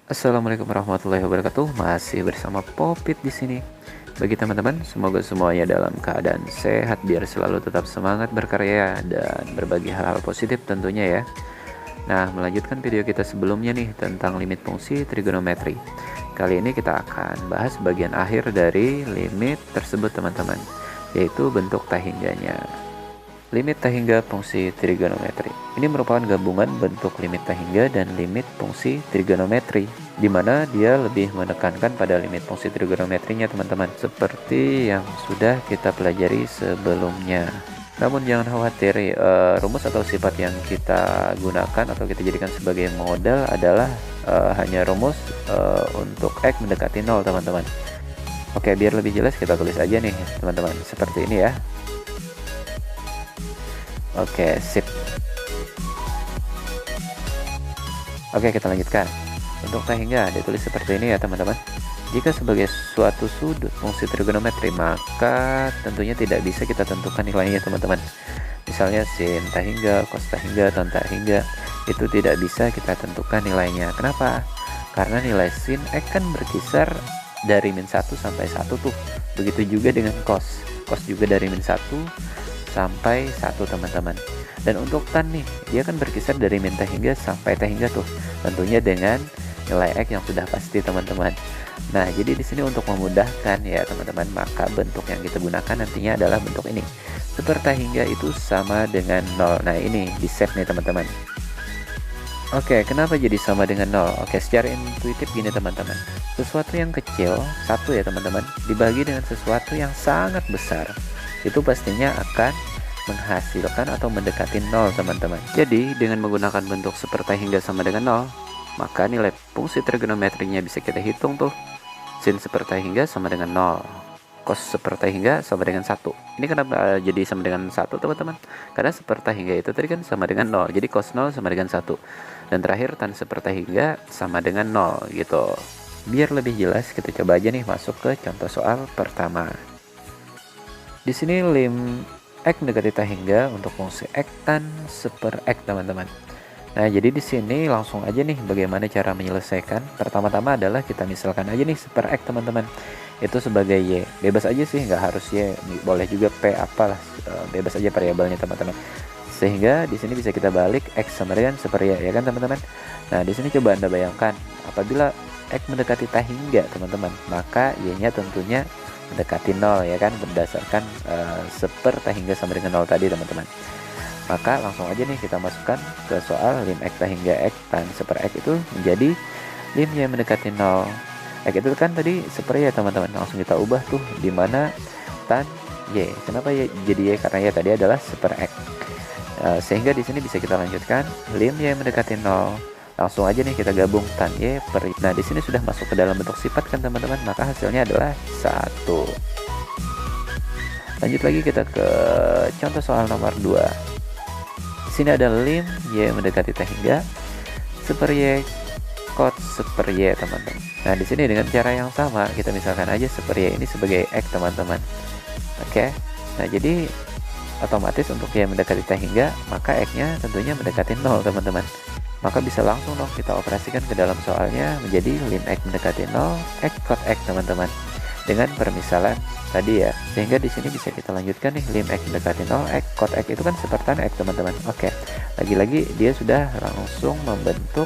Assalamualaikum warahmatullahi wabarakatuh. Masih bersama Popit di sini. Bagi teman-teman, semoga semuanya dalam keadaan sehat biar selalu tetap semangat berkarya dan berbagi hal-hal positif tentunya ya. Nah, melanjutkan video kita sebelumnya nih tentang limit fungsi trigonometri. Kali ini kita akan bahas bagian akhir dari limit tersebut teman-teman, yaitu bentuk tahingganya. Limit tahingga fungsi trigonometri. Ini merupakan gabungan bentuk limit tahingga dan limit fungsi trigonometri, di mana dia lebih menekankan pada limit fungsi trigonometrinya teman-teman, seperti yang sudah kita pelajari sebelumnya. Namun jangan khawatir, rumus atau sifat yang kita gunakan atau kita jadikan sebagai modal adalah hanya rumus untuk X mendekati 0 teman-teman. Oke, biar lebih jelas kita tulis aja nih teman-teman, seperti ini ya. Oke, sip. Oke, kita lanjutkan. Untuk tahingga ditulis seperti ini ya teman-teman. Jika sebagai suatu sudut fungsi trigonometri, maka tentunya tidak bisa kita tentukan nilainya teman-teman. Misalnya sin tahingga, cos tahingga, tan tahingga, itu tidak bisa kita tentukan nilainya. Kenapa? Karena nilai sin X kan berkisar dari min 1 sampai 1 tuh. Begitu juga dengan cos. Cos juga dari min 1 sampai 1 teman-teman. Dan untuk tan nih, dia kan berkisar dari min tahingga sampai tahingga tuh. Tentunya dengan nilai X yang sudah pasti teman-teman. Nah, jadi di sini untuk memudahkan ya teman-teman, maka bentuk yang kita gunakan nantinya adalah bentuk ini. Super tahingga itu sama dengan 0. Nah, ini di save nih teman-teman. Oke, kenapa jadi sama dengan 0? Oke, secara intuitif gini teman-teman. Sesuatu yang kecil, 1 ya teman-teman, dibagi dengan sesuatu yang sangat besar, itu pastinya akan menghasilkan atau mendekati 0 teman-teman. Jadi dengan menggunakan bentuk seperti hingga sama dengan 0, maka nilai fungsi trigonometrinya bisa kita hitung tuh. Sin seperti hingga sama dengan 0, cos seperti hingga sama dengan 1. Ini kenapa jadi sama dengan 1 teman-teman? Karena seperti hingga itu tadi kan sama dengan 0, jadi cos 0 sama dengan 1. Dan terakhir tan seperti hingga sama dengan 0 gitu. Biar lebih jelas, kita coba aja nih masuk ke contoh soal pertama. Di sini lim X mendekati tahingga untuk fungsi X tan seper X teman-teman. Nah, jadi di sini langsung aja nih bagaimana cara menyelesaikan. Pertama-tama adalah kita misalkan aja nih seper X teman-teman. Itu sebagai Y. Bebas aja sih, nggak harus Y. Boleh juga P apalah, bebas aja variabelnya teman-teman. Sehingga di sini bisa kita balik X sama dengan seper Y ya kan teman-teman. Nah, di sini coba Anda bayangkan apabila X mendekati tahingga teman-teman, maka Y-nya tentunya mendekati 0 ya kan, berdasarkan seper tahingga sama dengan 0 tadi teman-teman. Maka langsung aja nih kita masukkan ke soal lim X tahingga X tan seper X itu menjadi lim Y mendekati 0. X itu kan tadi seper Y teman-teman, langsung kita ubah tuh dimana tan Y. Kenapa Y jadi Y? Karena Y tadi adalah seper X. Sehingga di sini bisa kita lanjutkan lim Y mendekati 0. Langsung aja nih kita gabung tan Y per. Nah, di sini sudah masuk ke dalam bentuk sifat kan teman-teman, maka hasilnya adalah 1. Lanjut lagi kita ke contoh soal nomor 2. Di sini ada lim Y mendekati tahingga seper Y cos seper Y teman-teman. Nah, di sini dengan cara yang sama kita misalkan aja seper Y ini sebagai X teman-teman. Oke. Nah, jadi otomatis untuk Y mendekati tahingga, maka X-nya tentunya mendekati 0 teman-teman. Maka bisa langsung dong kita operasikan ke dalam soalnya menjadi lim X mendekati 0 X cos X teman-teman, dengan permisalan tadi ya. Sehingga di sini bisa kita lanjutkan nih lim X mendekati 0 X cos X itu kan sepertan X teman-teman. Oke, lagi-lagi dia sudah langsung membentuk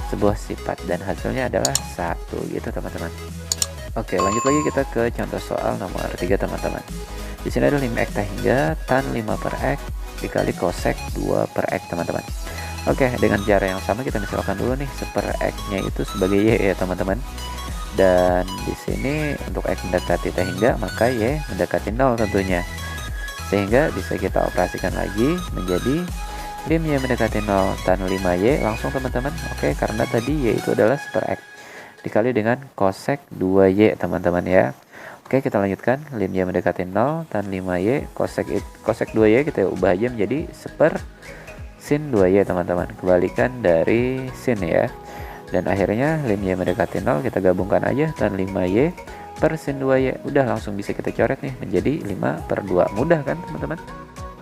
sebuah sifat dan hasilnya adalah 1 gitu teman-teman. Oke, lanjut lagi kita ke contoh soal nomor 3 teman-teman. Di sini ada lim X tahingga tan 5 per X dikali cosec 2 per X teman-teman. Oke, dengan cara yang sama kita misalkan dulu nih seper X-nya itu sebagai Y ya teman-teman. Dan di sini untuk X mendekati tahingga, maka Y mendekati 0 tentunya. Sehingga bisa kita operasikan lagi menjadi lim Y mendekati 0 tan 5Y langsung teman-teman. Oke, karena tadi Y itu adalah seper X dikali dengan cosec 2Y teman-teman ya. Oke, kita lanjutkan lim Y mendekati 0 tan 5Y cosec 2Y kita ubah aja menjadi seper sin 2Y teman-teman, kebalikan dari sin ya. Dan akhirnya lim Y mendekati 0 kita gabungkan aja tan 5Y per sin 2Y. Udah langsung bisa kita coret nih menjadi 5 per 2. Mudah kan teman-teman?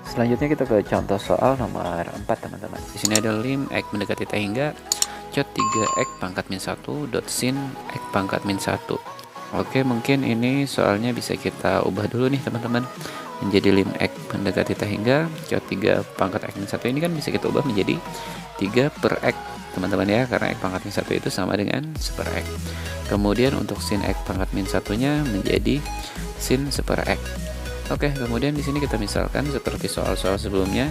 Selanjutnya kita ke contoh soal nomor 4 teman-teman. Di sini ada lim X mendekati tahingga cut 3x pangkat min 1 dot sin x pangkat min 1. Oke, mungkin ini soalnya bisa kita ubah dulu nih teman-teman, menjadi lim x mendekati t hingga cut 3 pangkat x min 1 ini kan bisa kita ubah menjadi 3 per x teman-teman ya, karena x pangkat min 1 itu sama dengan 1 per x. Kemudian untuk sin x pangkat min 1-nya menjadi sin 1 per x. Oke, kemudian di sini kita misalkan seperti soal-soal sebelumnya.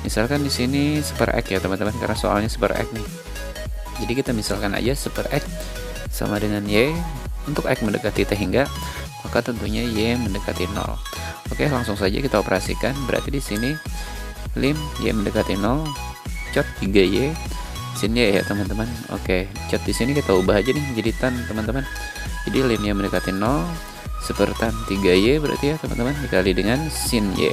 Misalkan di sini 1 per x ya teman-teman, karena soalnya 1 per x nih. Jadi kita misalkan aja 1 per x sama dengan y. Untuk x mendekati t hingga, maka tentunya y mendekati 0. Oke, langsung saja kita operasikan. Berarti di sini lim y mendekati 0 cut 3y sin y ya teman-teman. Oke, cut di sini kita ubah aja nih menjadi tan teman-teman. Jadi lim y mendekati 0 sepertan 3y berarti ya teman-teman, dikali dengan sin y.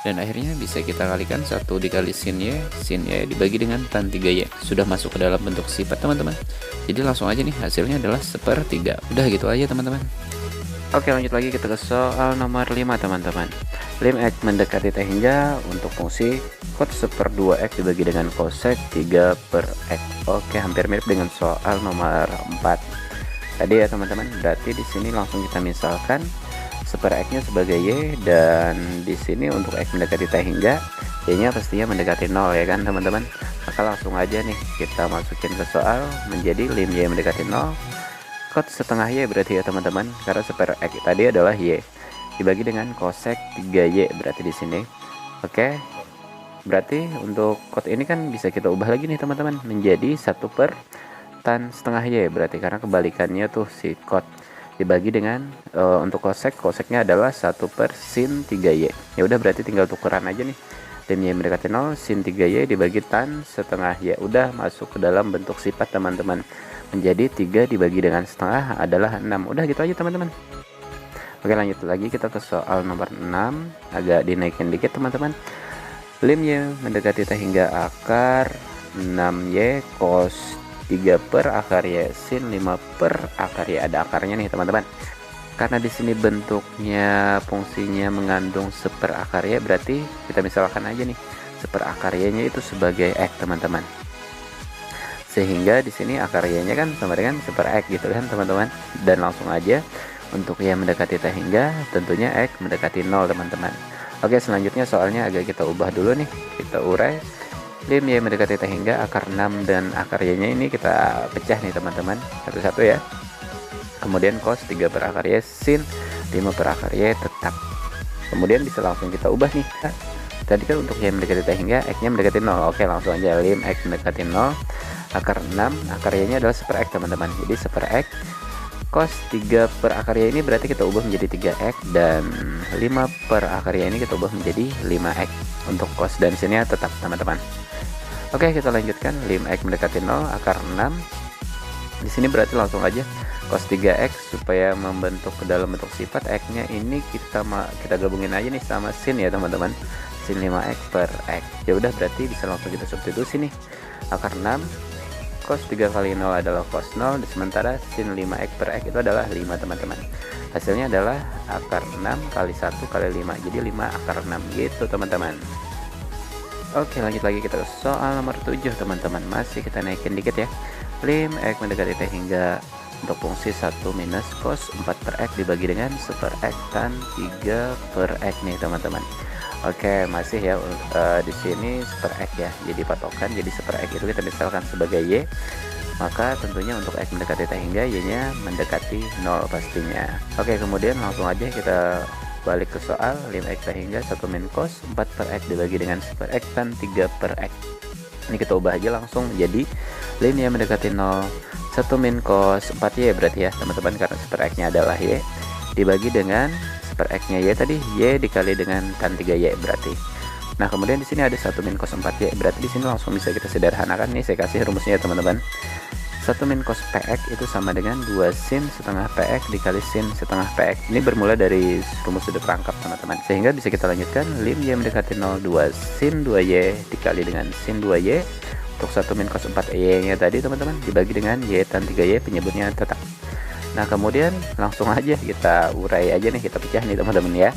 Dan akhirnya bisa kita kalikan 1 dikali sin y dibagi dengan tan 3y. Sudah masuk ke dalam bentuk sifat teman-teman. Jadi langsung aja nih, hasilnya adalah 1/3. Udah gitu aja teman-teman. Oke, lanjut lagi kita ke soal nomor 5 teman-teman. Lim x mendekati t hingga untuk fungsi cot 1/2x dibagi dengan cosec 3 per x. Oke, hampir mirip dengan soal nomor 4 tadi ya teman-teman. Berarti di sini langsung kita misalkan 1 per x-nya sebagai y, dan di sini untuk x mendekati t hingga y-nya pastinya mendekati 0 ya kan teman-teman. Maka langsung aja nih kita masukin ke soal menjadi lim y mendekati 0 cot setengah y berarti ya teman-teman, karena 1 per x tadi adalah y dibagi dengan cosec 3y berarti di sini. Oke, berarti untuk cot ini kan bisa kita ubah lagi nih teman-teman menjadi 1 per tan setengah y berarti, karena kebalikannya tuh si cot dibagi dengan untuk coseknya adalah 1 per sin 3y. Ya udah, berarti tinggal tukeran aja nih, lim y mendekati 0 sin 3y dibagi tan setengah y. Udah masuk ke dalam bentuk sifat teman-teman, menjadi 3 dibagi dengan setengah adalah 6. Udah gitu aja teman-teman. Oke, lanjut lagi kita ke soal nomor 6. Agak dinaikin dikit teman-teman. Lim y mendekati t hingga akar 6y cos 3 per akar y sin 5 per akar y. Ada akarnya nih teman-teman. Karena di sini bentuknya fungsinya mengandung 1 per akar y, berarti kita misalkan aja nih 1 per akar y-nya itu sebagai x teman-teman. Sehingga di sini akar y-nya kan sama dengan 1 per x gitu kan teman-teman. Dan langsung aja untuk y mendekati t hingga tentunya x mendekati 0 teman-teman. Oke, selanjutnya soalnya agak kita ubah dulu nih. Kita urai. Lim y mendekati t hingga akar 6 dan akar y-nya ini kita pecah nih teman-teman, satu-satu ya. Kemudian cos 3 per akar y sin 5 per akar y tetap. Kemudian bisa langsung kita ubah nih. Tadi kan untuk y mendekati t hingga x-nya mendekati 0. Oke, langsung aja lim x mendekati 0 akar 6, akar y-nya adalah 1 per x teman-teman. Jadi 1 per x cos 3 per akar y ini berarti kita ubah menjadi 3x, dan 5 per akar y ini kita ubah menjadi 5x untuk cos, dan sini tetap teman-teman. Oke, kita lanjutkan. Lim x mendekati 0 akar 6. Di sini berarti langsung aja cos 3x supaya membentuk ke dalam bentuk sifat x-nya ini kita gabungin aja nih sama sin ya teman-teman. Sin 5x per x. Ya udah, berarti bisa langsung kita substitusi nih. Akar 6 cos 3 kali 0 adalah cos 0, sementara sin 5x per x itu adalah 5 teman-teman. Hasilnya adalah akar 6 kali 1 kali 5. Jadi 5 akar 6 gitu teman-teman. Oke, lanjut lagi kita ke soal nomor 7 teman-teman. Masih kita naikin dikit ya. Lim x mendekati t hingga untuk fungsi 1 minus cos 4 per x dibagi dengan 1 per x tan 3 per x nih teman-teman. Oke, masih ya di sini 1 per x ya. Jadi patokan, jadi 1 per x itu kita misalkan sebagai y. Maka tentunya untuk x mendekati t hingga y-nya mendekati 0 pastinya. Oke, kemudian langsung aja kita balik ke soal. Lim x t hingga 1 min cos 4 per x dibagi dengan 1 per x tan 3 per x. Ini kita ubah aja langsung menjadi lim y mendekati 0 1 min cos 4y berarti ya teman-teman, karena 1 per x-nya adalah y dibagi dengan 1 per x-nya y tadi, y dikali dengan tan 3y berarti. Nah, kemudian di sini ada 1 min cos 4y, berarti di sini langsung bisa kita sederhanakan nih. Saya kasih rumusnya ya teman-teman. 1 min cos px itu sama dengan 2 sin setengah px dikali sin setengah px. Ini bermula dari rumus sudut rangkap teman-teman, sehingga bisa kita lanjutkan. Lim y mendekati 0 2 sin 2y dikali dengan sin 2y. Untuk 1 min cos 4y nya tadi teman-teman dibagi dengan y tan 3y, penyebutnya tetap. Nah, kemudian langsung aja kita urai aja nih, kita pecah nih teman-teman ya.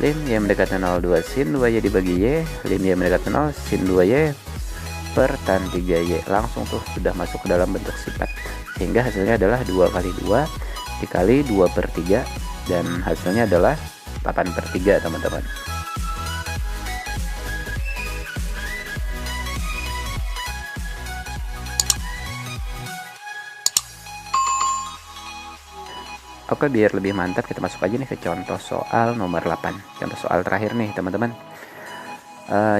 Lim y mendekati 0 2 sin 2y dibagi y. Lim y mendekati 0 sin 2y per tan 3Y, langsung tuh sudah masuk ke dalam bentuk sifat, sehingga hasilnya adalah 2 kali 2 dikali 2/3, dan hasilnya adalah 8/3 teman-teman. Oke, biar lebih mantap kita masuk aja nih ke contoh soal nomor 8, contoh soal terakhir nih teman-teman.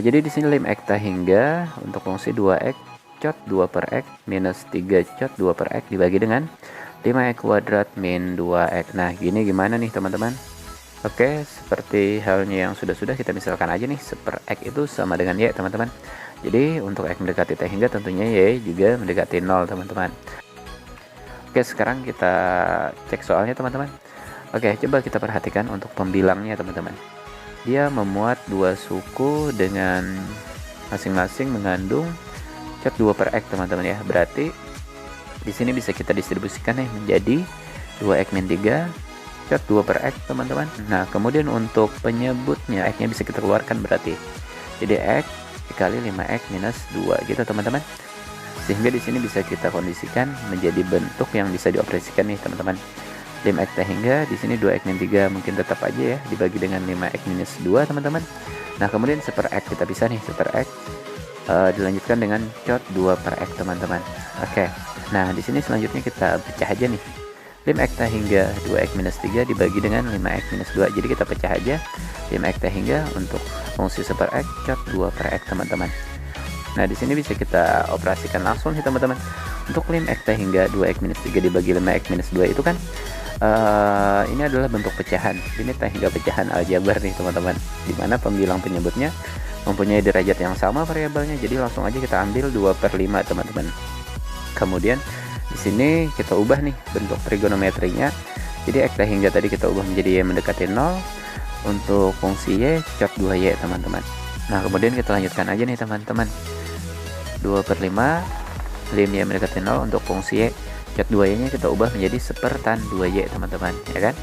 Jadi di sini lim x hingga untuk fungsi 2x cot 2 per x minus 3 cot 2 per x dibagi dengan 5x kuadrat min 2x. Nah, gini gimana nih teman-teman? Oke, seperti halnya yang sudah-sudah, kita misalkan aja nih seper x itu sama dengan y teman-teman. Jadi untuk x mendekati t hingga tentunya y juga mendekati 0 teman-teman. Oke, sekarang kita cek soalnya teman-teman. Oke, coba kita perhatikan untuk pembilangnya teman-teman. Dia memuat dua suku dengan masing-masing mengandung cot 2 per x teman-teman ya. Berarti di sini bisa kita distribusikan nih menjadi 2x min 3 cot 2 per x teman-teman. Nah, kemudian untuk penyebutnya x nya bisa kita keluarkan, berarti jadi x dikali 5x minus 2 gitu teman-teman. Sehingga di sini bisa kita kondisikan menjadi bentuk yang bisa dioperasikan nih teman-teman. Lim x hingga di sini 2x min 3 mungkin tetap aja ya dibagi dengan 5x minus 2 teman-teman. Nah, kemudian seper x kita bisa nih seper x dilanjutkan dengan cot 2 per x teman-teman. Oke. Nah, di sini selanjutnya kita pecah aja nih. Lim x hingga 2x minus 3 dibagi dengan 5x minus 2. Jadi kita pecah aja lim x hingga untuk fungsi seper x cot 2 per x teman-teman. Nah, di sini bisa kita operasikan langsung nih teman-teman. Untuk lim x hingga 2x minus 3 dibagi 5x minus 2 itu kan ini adalah bentuk pecahan, limit hingga pecahan aljabar nih teman-teman, dimana pembilang penyebutnya mempunyai derajat yang sama variabelnya. Jadi langsung aja kita ambil 2/5 teman-teman. Kemudian di sini kita ubah nih bentuk trigonometrinya. Jadi x hingga tadi kita ubah menjadi y mendekati 0 untuk fungsi y cot 2y teman-teman. Nah, kemudian kita lanjutkan aja nih teman-teman. 2/5 lim y mendekati 0 untuk fungsi y cot 2y nya kita ubah menjadi seper tan 2y teman-teman, ya kan?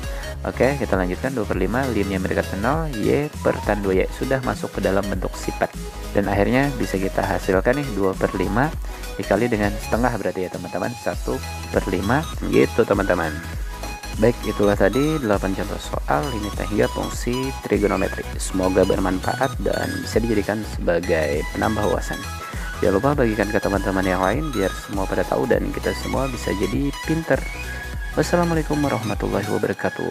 Oke, kita lanjutkan 2/5 lim y mendekati 0 y per tan 2y sudah masuk ke dalam bentuk sifat, dan akhirnya bisa kita hasilkan nih 2/5 dikali dengan setengah, berarti ya teman-teman 1/5 gitu teman-teman. Baik, itulah tadi 8 contoh soal limit hingga fungsi trigonometri. Semoga bermanfaat dan bisa dijadikan sebagai penambah wawasan. Jangan lupa bagikan ke teman-teman yang lain biar semua pada tahu dan kita semua bisa jadi pinter. Wassalamualaikum warahmatullahi wabarakatuh.